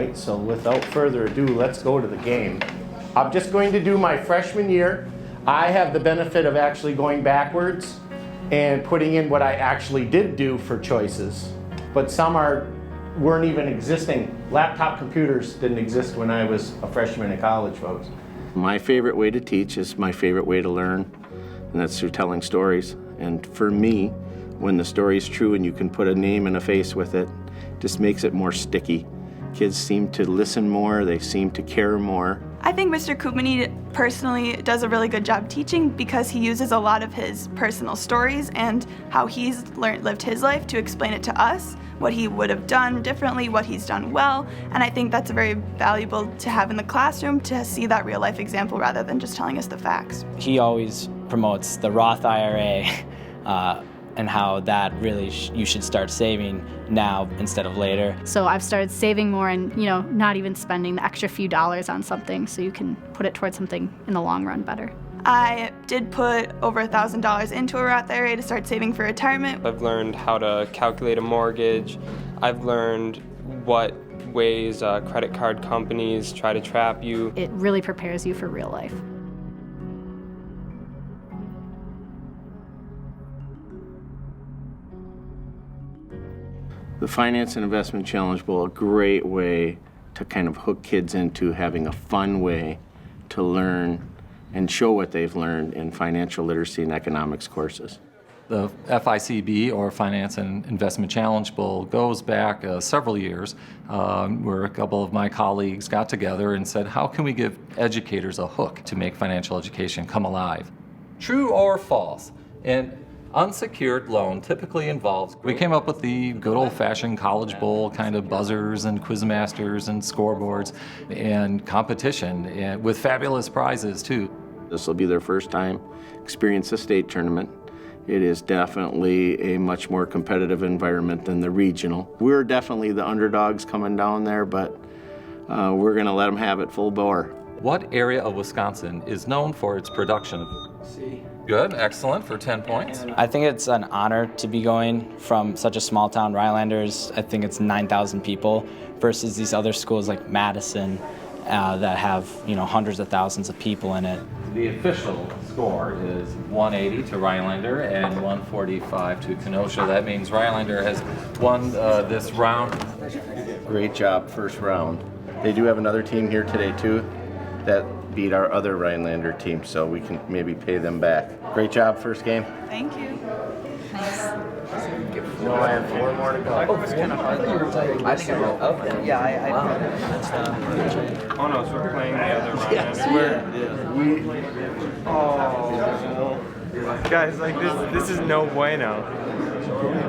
right? So without further ado, let's go to the game. I'm just going to do my freshman year. I have the benefit of actually going backwards and putting in what I actually did do for choices. But some weren't even existing. Laptop computers didn't exist when I was a freshman in college, folks. My favorite way to teach is my favorite way to learn, and that's through telling stories. And for me, when the story's true and you can put a name and a face with it, just makes it more sticky. Kids seem to listen more, they seem to care more. I think Mr. Koopmany personally does a really good job teaching because he uses a lot of his personal stories and how he's lived his life to explain it to us, what he would have done differently, what he's done well, and I think that's very valuable to have in the classroom to see that real life example rather than just telling us the facts. He always promotes the Roth IRA and how that really you should start saving now instead of later. So I've started saving more and, not even spending the extra few dollars on something so you can put it towards something in the long run better. I did put over $1,000 into a Roth IRA to start saving for retirement. I've learned how to calculate a mortgage. I've learned what ways credit card companies try to trap you. It really prepares you for real life. The Finance and Investment Challenge Bowl, a great way to kind of hook kids into having a fun way to learn and show what they've learned in financial literacy and economics courses. The FICB, or Finance and Investment Challenge Bowl, goes back several years where a couple of my colleagues got together and said, how can we give educators a hook to make financial education come alive? True or false? An unsecured loan typically involves, we came up with the good old-fashioned college bowl kind of buzzers and quizmasters and scoreboards and competition, and with fabulous prizes too. This will be their first time experience a state tournament. It is definitely a much more competitive environment than the regional. We're definitely the underdogs coming down there, but we're going to let them have it full bore. What area of Wisconsin is known for its production of C? Good, excellent, for 10 points. I think it's an honor to be going from such a small town. Rhinelanders, I think it's 9,000 people, versus these other schools like Madison that have hundreds of thousands of people in it. The official score is 180 to Rhinelander and 145 to Kenosha. That means Rhinelander has won this round. Great job, first round. They do have another team here today too that beat our other Rhinelander team, so we can maybe pay them back. Great job, first game. Thank you. No, I have 4 more to go. I think I wrote. Okay. Yeah, I Oh no, so we're playing the other round. Yes, Guys, like this is no bueno.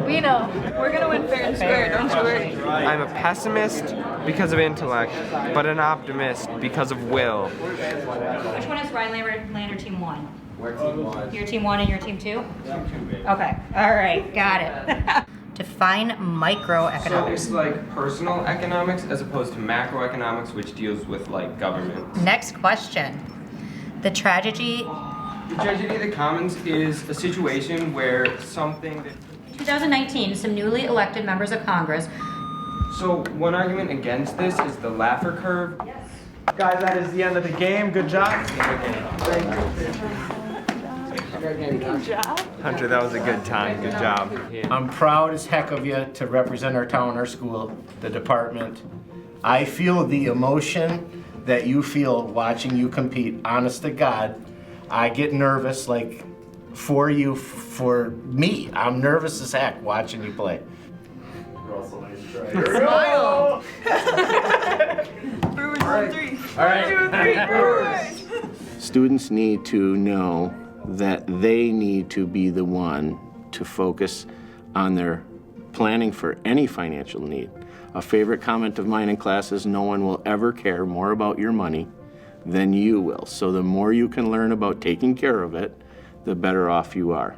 We know. We're gonna win fair and square, don't you worry. I'm a pessimist because of intellect, but an optimist because of will. Which one is Rhinelander Team 1? We're Team 1. You're Team 1 and you're Team 2? Team 2, okay. All right, got it. Define microeconomics. So it's like personal economics as opposed to macroeconomics, which deals with like government. Next question. The tragedy of the commons is a situation where something that... 2019, some newly elected members of Congress. So one argument against this is the Laffer curve. Yes. Guys, that is the end of the game. Good job. Good job. Hunter, that was a good time. Good job. I'm proud as heck of you to represent our town, our school, the department. I feel the emotion that you feel watching you compete. Honest to God, I get nervous like for you, for me. I'm nervous as heck watching you play. Smile. Brewers on 3. All right. 1, 2, 3, Brewers. Students need to know that they need to be the one to focus on their planning for any financial need. A favorite comment of mine in class is no one will ever care more about your money than you will. So the more you can learn about taking care of it, the better off you are.